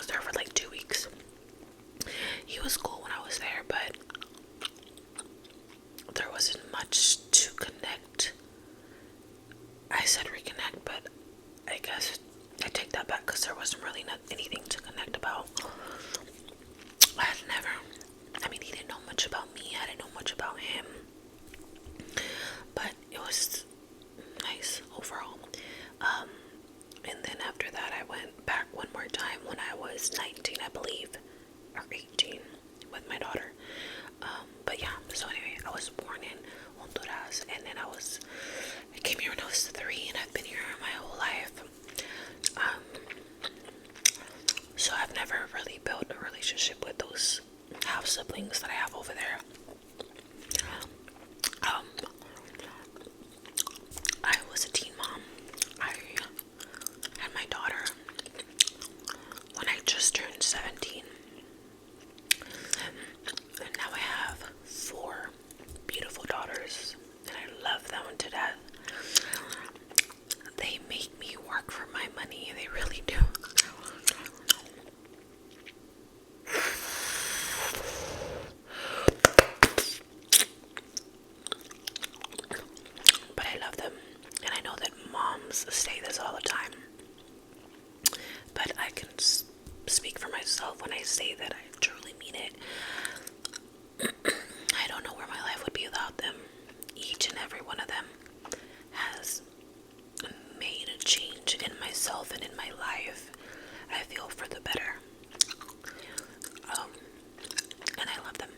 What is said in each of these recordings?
was there for like 2 weeks. He was cool when I was there, but there wasn't much to connect. I said reconnect, but I guess I take that back because there wasn't really anything to connect about. He didn't know much about me. I didn't know much about him. But it was nice overall. And then after that, I went back one more time when I was 19, I believe, or 18, with my daughter. But yeah, so anyway, I was born in Honduras, and then I came here when I was 3, and I've been here my whole life. So I've never really built a relationship with those half siblings that I have over there. I was a teen mom. I had my daughter when I just turned 17. And now I have 4 beautiful daughters, and I love them to death. They make me work for my money. They really do. But I love them, and I know that moms say this all the time, but I can speak for myself when I say that I truly mean it. I don't know where my life would be without them. Each and every one of them has made a change in myself and in my life. I feel for the better. And I love them.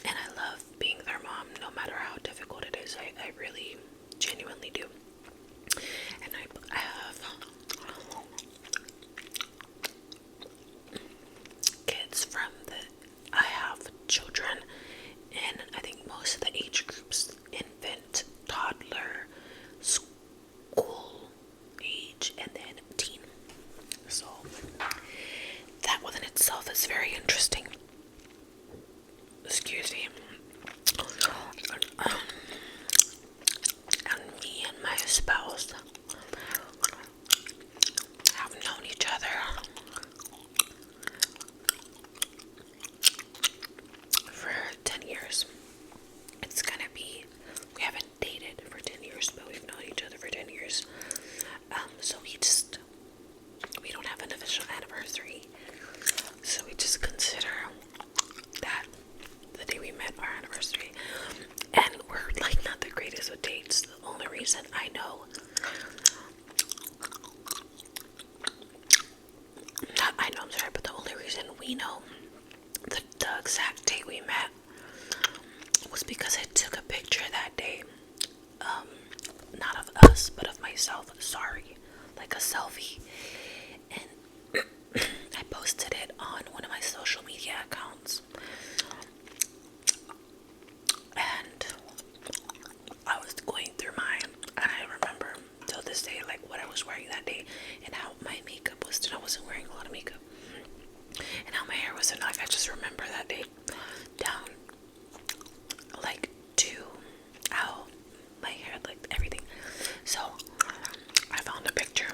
And I love being their mom, no matter how difficult it is. I really, genuinely do. And I have kids I have children in, I think, most of the age groups: infant, toddler, school age, and then teen. So that within itself is very interesting. Excuse me. And me and my spouse have known each other for 10 years. It's gonna be, we haven't dated for 10 years, but we've known each other for 10 years. So we don't have an official anniversary. So we just consider that the day we met our anniversary. And we're like not the greatest with dates. The only reason I know, but the only reason we know the exact day we met was because I took a picture that day. Not of us, but of myself. Sorry. Like a selfie. And I posted it on one of my social media accounts. And I was going through mine, and I remember till this day, like, what I was wearing that day and how my makeup was. And I wasn't wearing a lot of makeup. And how my hair was, and like, I just remember that day down, like, to how my hair, like, everything. So I found a picture.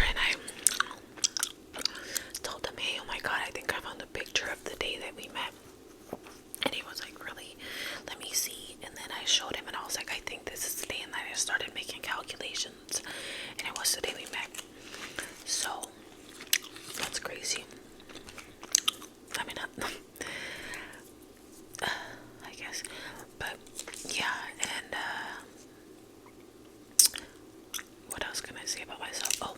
And I told him, hey, oh my god, I think I found a picture of the day that we met. And he was like, really? Let me see. And then I showed him, and I was like, I think this is the day. And then I started making calculations, and it was the day we met. So that's crazy. I mean, I guess. But yeah, and what else can I say about myself? Oh,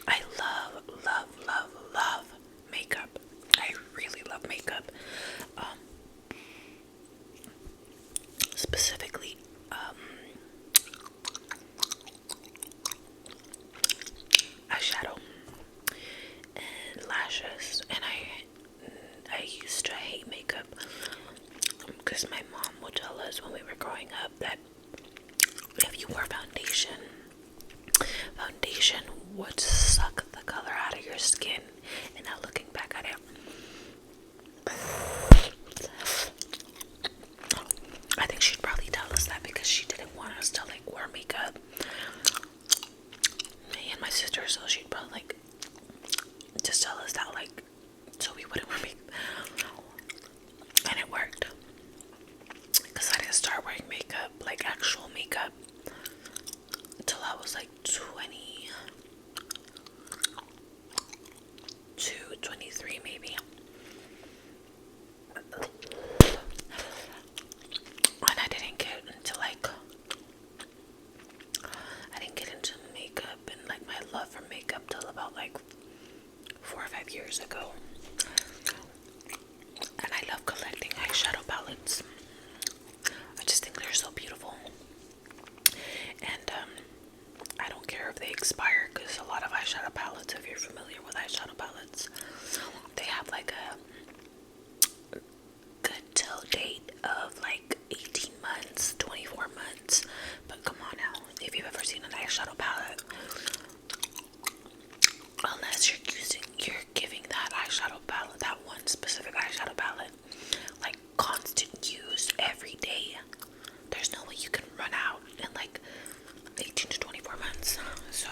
I love makeup. I really love makeup. Specifically, eyeshadow and lashes. And I used to hate makeup because my mom would tell us when we were growing up that if you wore foundation would suck she'd probably like just tell us that, like, so we wouldn't wear makeup. And it worked, because I didn't start wearing makeup, like actual makeup, until I was like 22, 23 maybe. And I didn't get into like, I didn't get into makeup and like my love for makeup till about like 4 or 5 years ago. And I love collecting eyeshadow palettes. I just think they're so beautiful. And I don't care if they expire, because a lot of eyeshadow palettes, if you're familiar with eyeshadow palettes, they have like a good till date of like 18 months, 24 months. But come on now, if you've ever seen an eyeshadow palette, unless you're giving that eyeshadow palette, that one specific eyeshadow palette, like constant use every day, there's no way you can run out in like 18 to 24 months. So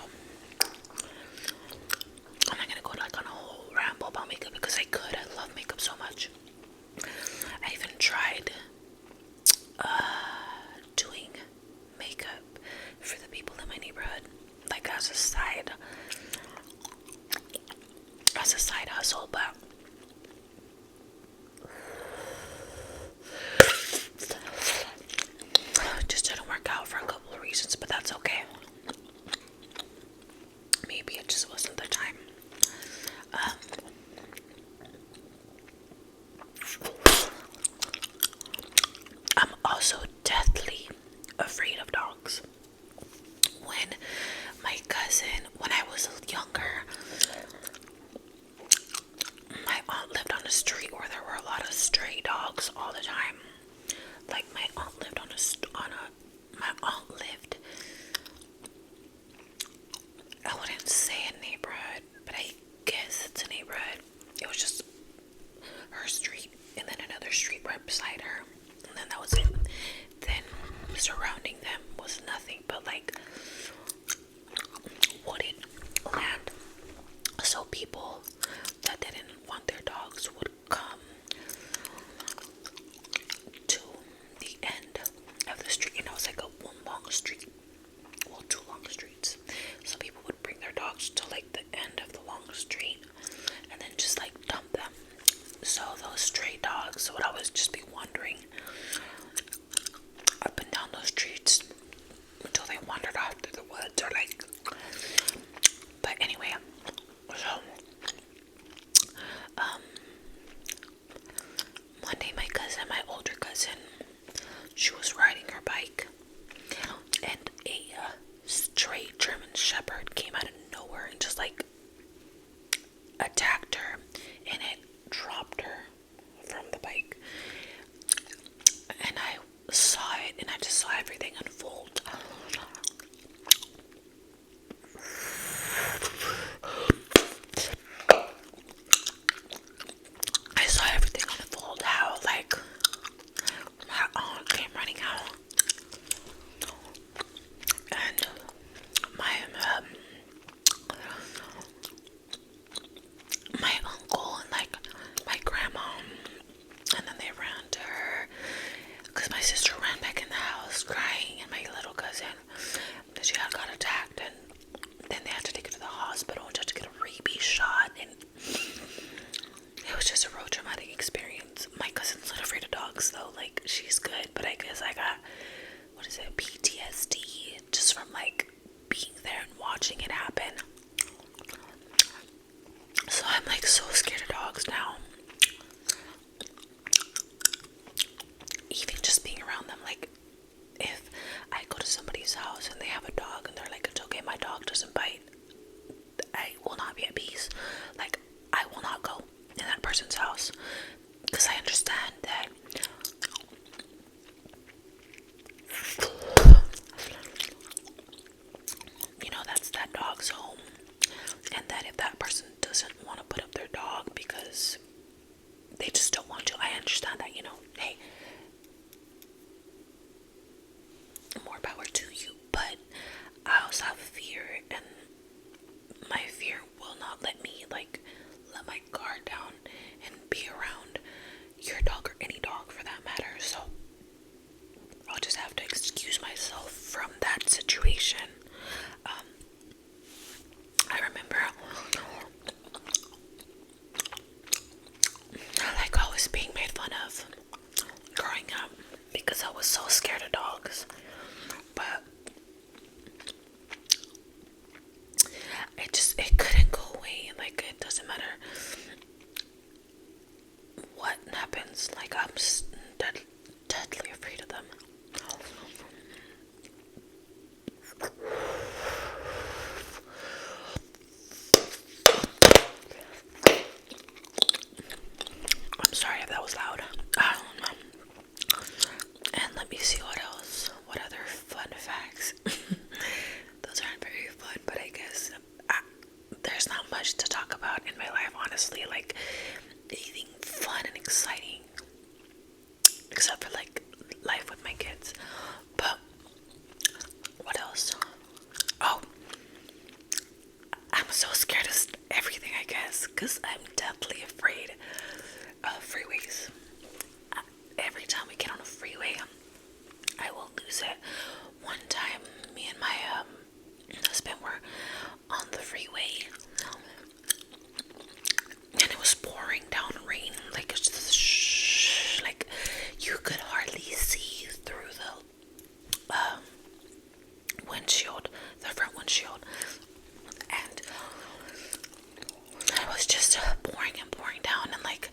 I'm not gonna go like on a whole ramble about makeup, because I could. I love makeup so much. I even tried doing makeup for the people in my neighborhood, like as a side hustle, but it just didn't work out for a couple of reasons, but that's okay. Maybe it just wasn't the time. I'm also deathly afraid of dogs. When I was younger, my aunt lived on a street where there were a lot of stray dogs all the time. Like my aunt lived I wouldn't say a neighborhood, but I guess it's a neighborhood. It was just her street and then another street right beside her, and then that was it. Then surrounding them was nothing but like wooded land. So people that didn't want their dogs would come to the end of the street, and it was like a one long street, well, two long streets. So people would bring their dogs to like the end of the long street and then just like dump them. So those stray dogs would always just be wandering up and down those streets until they wandered off through the woods, or like, but anyway, so one day my older cousin, she was riding her bike, and a stray German Shepherd came out of nowhere and just like attacked her, and it dropped her from the bike. And I saw it, and I just saw everything unfold. I saw everything unfold, how like my aunt came running out, and my uncle and like my grandma, and then they ran to her, because my sister ran back in the house crying, and my little cousin, that she had got attacked, and then they had to take her to the hospital and just to get a rabies shot, and it was just a real traumatic experience. My cousin's not afraid of dogs though, like she's good, but I guess I got, PTSD just from like being there and watching it happen. So I'm like so scared of dogs now. Even just being around them, like if I go to somebody's house and they have a dog and they're like, it's okay, my dog doesn't bite, I will not be at peace. Like I will not go in that person's house, because I understand that that's that dog's home, and that if that person doesn't want to put up their dog because they just don't want to, I understand that, hey, more power to you. But I also have fear, and my fear will not let me like let my guard down and be around your dog or any dog for that matter. So I'll just have to excuse myself from that situation. I remember like I was being made fun of growing up because I was so scared of dogs. But it couldn't go away. Like, it doesn't matter what happens. Like, I'm just deadly afraid of them. I'm sorry if that was loud. And let me see what else. What other fun facts? Those aren't very fun, but I guess there's not much to talk about in my life, honestly. Like, anything fun and exciting, except for like life with my kids. But what else? Oh, I'm so scared of everything, I guess, because I'm deathly afraid of freeways. Every time we get on a freeway, I will lose it. One time, me and my husband were on the freeway, and it was pouring down rain, like it's just like you could hardly see through the windshield, the front windshield, and it was just pouring and pouring down, and like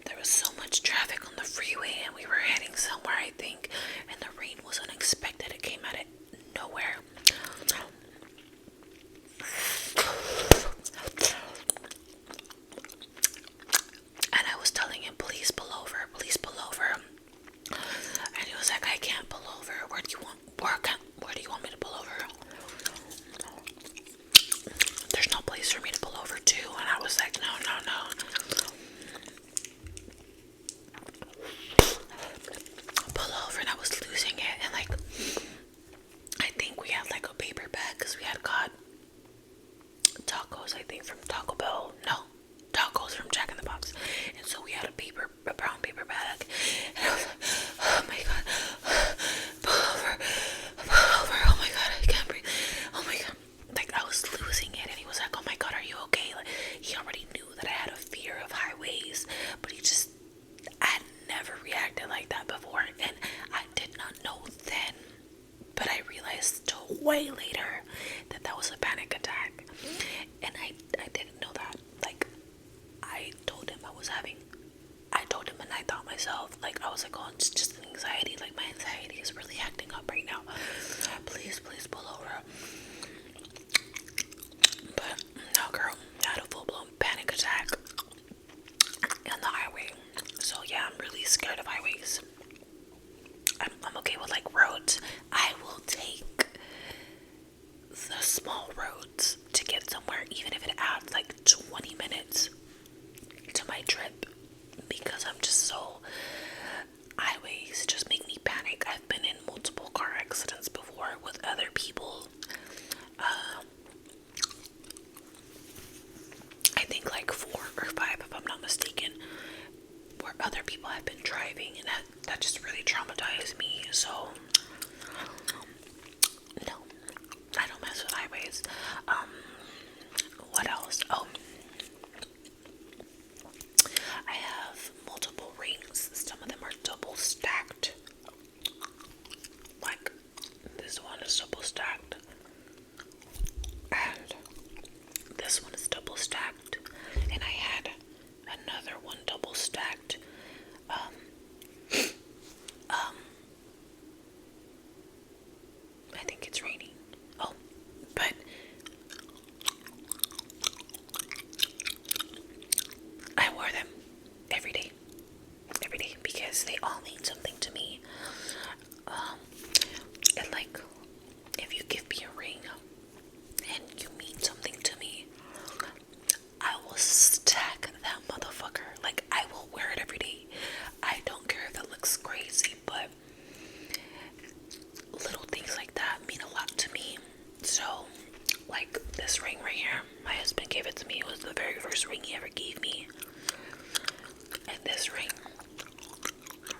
there was so much traffic on the freeway, and we were heading somewhere, I think, and the rain was unexpected. It came out of nowhere. And I was telling him, please pull over, please pull over. And he was like, I can't pull over. Where do you want me to pull over? There's no place for me to pull over to. And I was like, no. Pull over, and I was losing it. And like, I think we had like a paper bag because we had got tacos, I think, from Taco Bell. No, tacos from Jack in the Box. And so we had a brown paper bag. And I was like, oh my god, pull over, oh my god, I can't breathe, oh my god. Like, I was losing it, and he was like, oh my god, are you okay? Like, he already knew that I had a fear of highways, but I had never reacted like that before, and I did not know then, but I realized way later that was a panic attack, and I didn't know that. Like, I told him and I thought myself, like, I was like, oh, it's just anxiety, like my anxiety is really acting up right now, please pull over. But no, girl, I had a full-blown panic attack on the highway. So yeah, I'm really scared of highways. I'm okay with like roads. I will take the small roads to get somewhere, even if it adds like 20 minutes to my trip, because I'm just so, highways just make me panic. I've been in multiple car accidents before with other people. I think like 4 or 5, if I'm not mistaken, where other people have been driving, and that just really traumatized me. So no, I don't mess with highways. What else? Oh, I have multiple rings. Some of them are double stacked. Like, this one is double stacked, and this one is double stacked, and I had another one double stacked. I think it's raining. Oh, but first ring he ever gave me. And this ring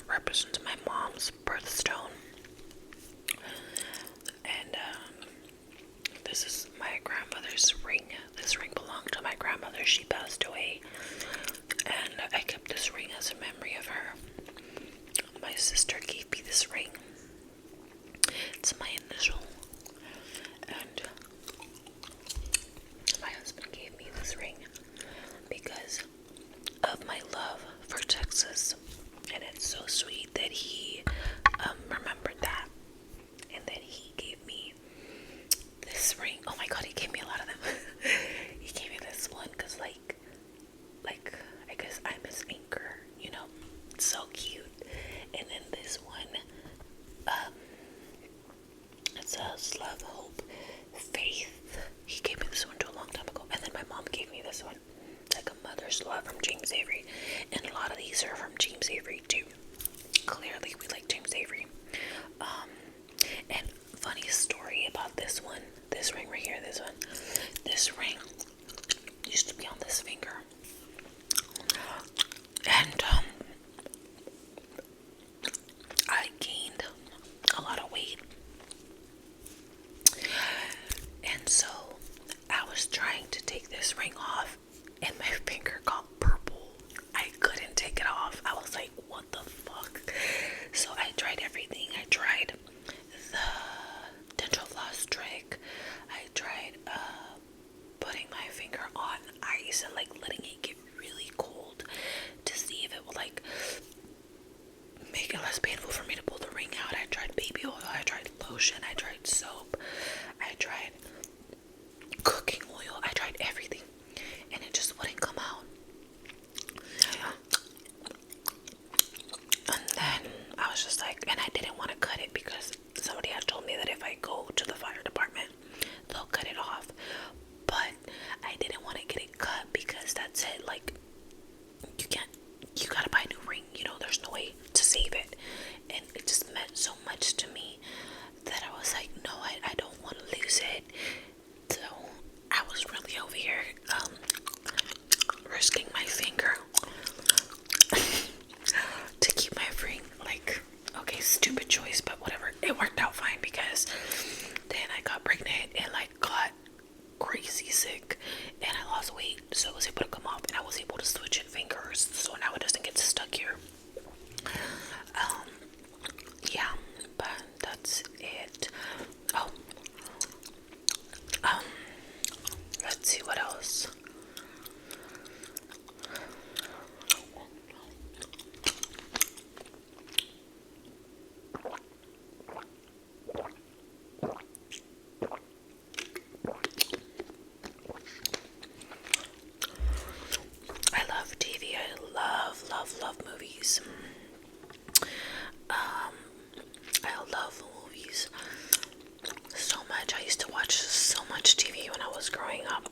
represents my mom's birthstone. And this is my grandmother's ring. This ring belonged to my grandmother. She passed away. And I kept this ring as a memory of her. My sister gave me this ring. It's my initial. And my husband gave me this ring because of my love for Texas. And it's so sweet that he remembered that. And then he gave me this ring. Oh my god, he gave me a lot of them. He gave me this one because like I guess I'm his anchor, you know. It's so cute. And then this one, it says love, hope, faith. He gave me this one too a long time ago. And then my mom gave me this one, like a mother's love from James Avery. And a lot of these are from James Avery too. Clearly we like James Avery. And funny story about this one, this ring right here, this ring used to be on this finger. And I gained a lot of weight. And so I was trying to take this ring off and my finger got purple. I couldn't take it off. I was like, what the fuck? So I tried everything. I tried the dental floss trick. I tried putting my finger on ice and like letting it get really cold to see if it would like make it less painful for me to pull the ring out. I tried baby oil, I tried lotion, I tried soap, I tried cooking oil, I tried everything, and it just wouldn't come out. And then I was just like, and I didn't want to cut it because somebody had told me that if I go to the fire department, they'll cut it off. But I didn't want to get it cut because that's it. Like, you gotta buy a new ring, you know, there's no way to save it. And it just meant so much to me that I was like, no, I don't want to lose it. So I was really over here risking my finger to keep my ring. Like, okay, stupid choice, but whatever. It worked out fine because then I got pregnant and like got crazy sick and I lost weight, so I was able to come off and I was able to switch in fingers, so now it doesn't get stuck here. Yeah, but that's it. Oh, let's see what else. I love TV. I love movies. I love movies so much. I used to watch so much TV when I was growing up.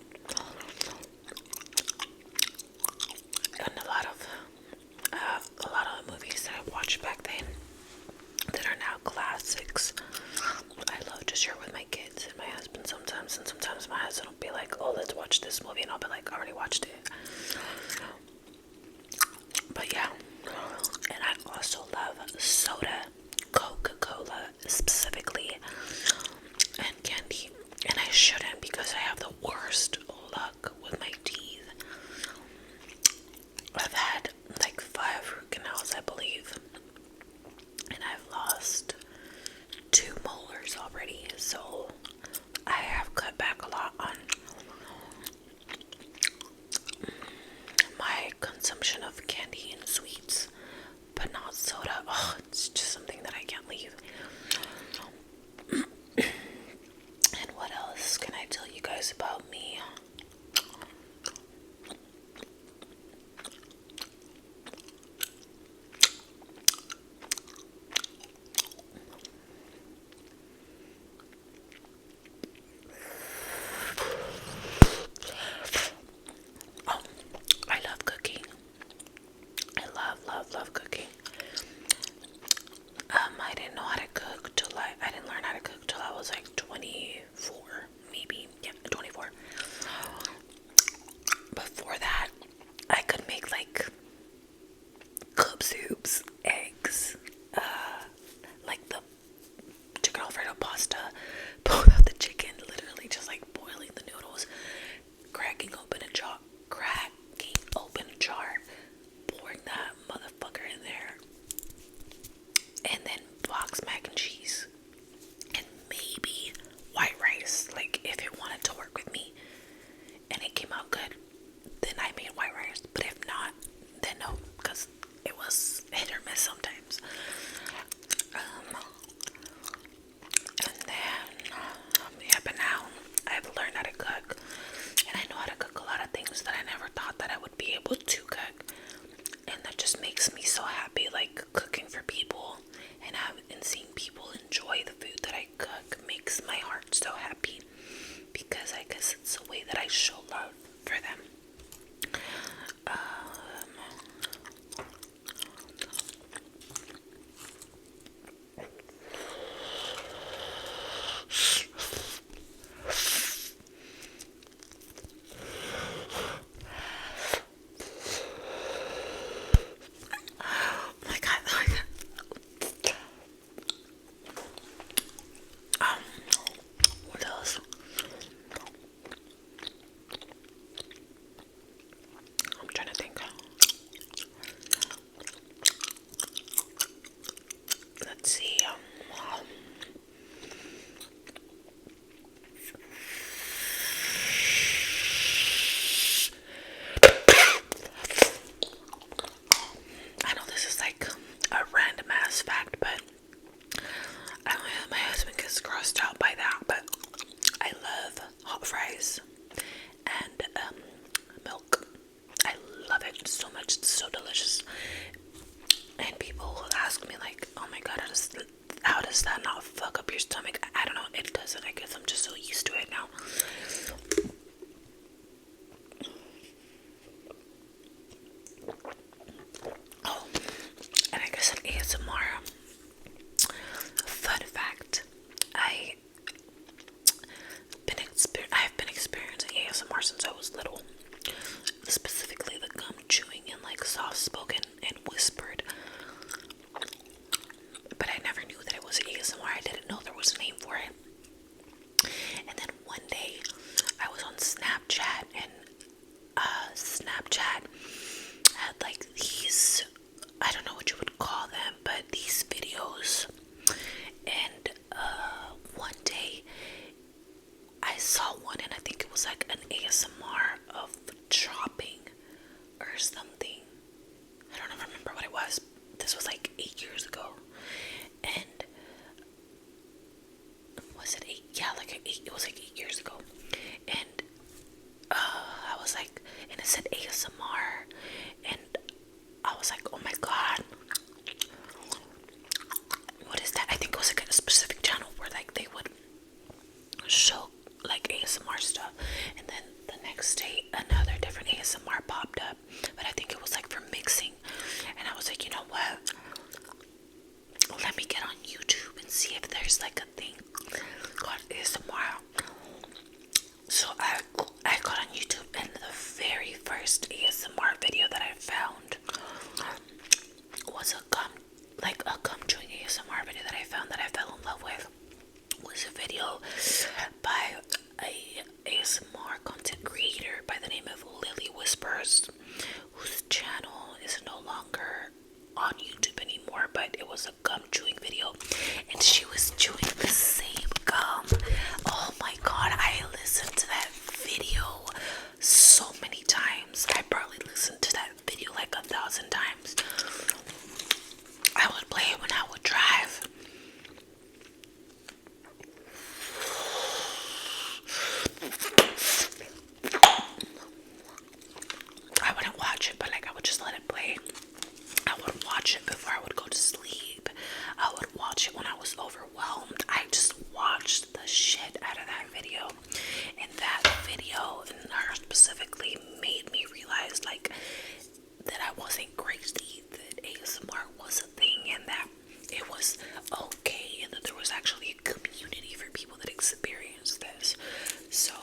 And a lot of the movies that I watched back then that are now classics, I love to share with my kids and my husband sometimes. And sometimes my husband will be like, oh, let's watch this movie, and I'll be like, I already watched it. But yeah, and I also love soda, Coca-Cola specifically, and candy. And I shouldn't because I have the worst luck with my teeth. I've had like 5 root canals, I believe, and I've lost 2 molars already, so I have cut back a lot on my consumption of candy and sweets, but not soda. Oh, it's just something that I can't leave. And what else can I tell you guys about me? and it came out good, then I made white rice. But if not, then no, because it was hit or miss sometimes. And then, yeah, but now I've learned how to cook, and I know how to cook a lot of things that I never thought that I would be able to cook, and that just makes me so happy. Like cooking for people and seeing people enjoy the food that I cook makes my heart so happy, because I guess it's a way that I show love for them. My God, what else? I'm trying to think. Let's see. I know this is like a random ass fact, but I don't know, my husband gets grossed out by that, but I love hot fries and milk. I love it so much. It's so delicious. And people will ask me like, oh my God, how does that not fuck up your stomach? I don't know, it doesn't. I guess I'm just so used to it now. Oh, and I guess an ASMR fun fact. I've been experiencing ASMR since I was little. Specifically the gum chewing and like soft spoken and whispered. But I never knew that it was ASMR. I didn't know there was a name for it. And then one day I was on Snapchat, and Snapchat had like these, I don't know what you would call them, but these videos. And one day I saw one, and I think it was like an ASMR of chopping or something. I don't even remember what it was. This was like 8 years ago. And was it 8? Yeah, it was like 8 years ago. And I was like, and it said ASMR, and I was like, oh my God, what is that? I think it was like a specific channel where like they would show like ASMR stuff, and then the next day another different ASMR popped up, but I think it was like for mixing. And I was like, you know what, let me get on YouTube and see if there's like a thing called ASMR. So I got on YouTube, and the very first ASMR video that I found was a gum chewing ASMR video that I found that I fell in love with. Was a video by a ASMR content creator by the name of Lily Whispers, whose channel is no longer on YouTube anymore, but it was a gum chewing video, and she was chewing the same gum. Oh my God, I listened to that video so many times. I probably listened to that video like 1,000 times. I would play it when I would drive. I wouldn't watch it, but like I would just let it play. I would watch it before I would go to sleep. I would watch it when I was overwhelmed. I just watched the shit out of that video. And that video, and her specifically, made me realize like that I wasn't crazy, that ASMR was a thing, and that it was okay, and that there was actually a community for people that experienced this. So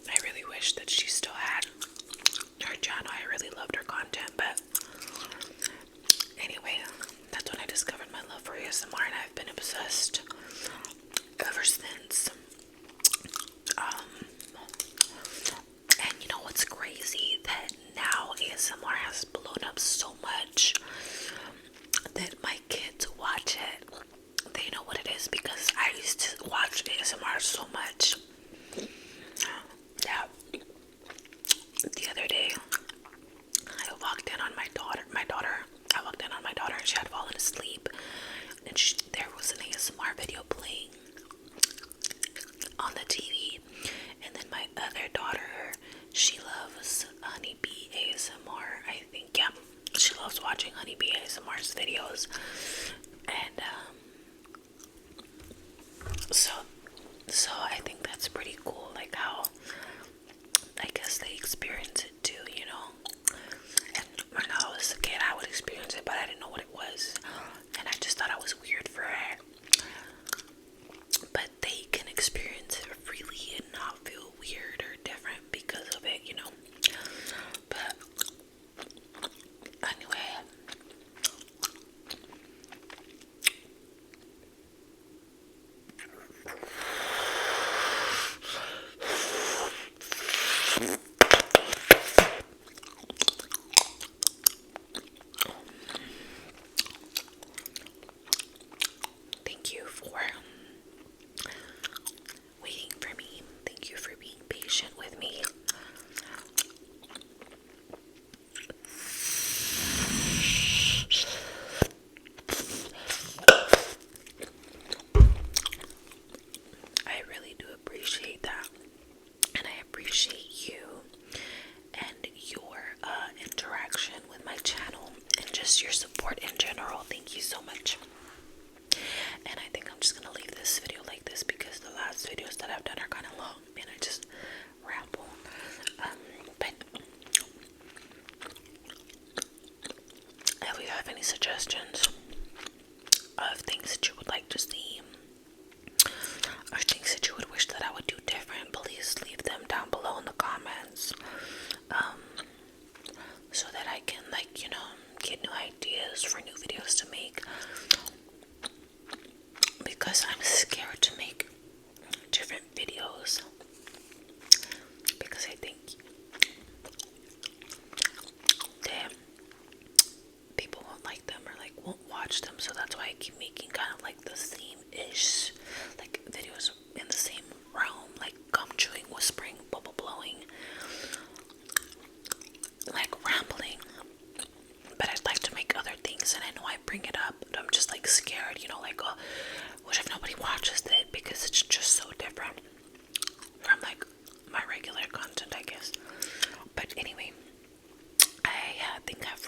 I really wish that she still had her channel. I really loved her content, but anyway, that's when I discovered my love for ASMR, and I've been obsessed ever since. And you know what's crazy? That now ASMR has blown up so much that my kids watch it. They know what it is because I used to watch ASMR so much. Yeah. ASMR's videos, and so I think that's pretty cool, like how I guess they experience it too, you know. And when I was a kid, I would experience it, but I didn't know what it was, and I just thought I was weird for it. But they can experience it freely and not feel weird or different because of it, you know. But anyway, thank you for waiting for me. Thank you for being patient with me. I really do appreciate that. And I appreciate you and your interaction with my channel and just your support in general. Thank you so much. And I think I'm just gonna leave this video like this because the last videos that I've done are kind of long and I just ramble. But if you have any suggestions of things that you would like to see or things that you would wish that I would do different, please leave them down below in the comments, so that I can, like, you know, get new ideas for new videos to make, because I'm scared to make different videos because I think that people won't like them or like won't watch them, so that's why I keep making kind of like the same-ish like videos in the same realm, like gum chewing, whispering, bubble blowing, like rambling. But I'd like to make other things, and I know I bring it up, but I'm just like scared, you know, like, oh, what if nobody watches it, because it's just so different from like my regular content, I guess. But anyway, I think I've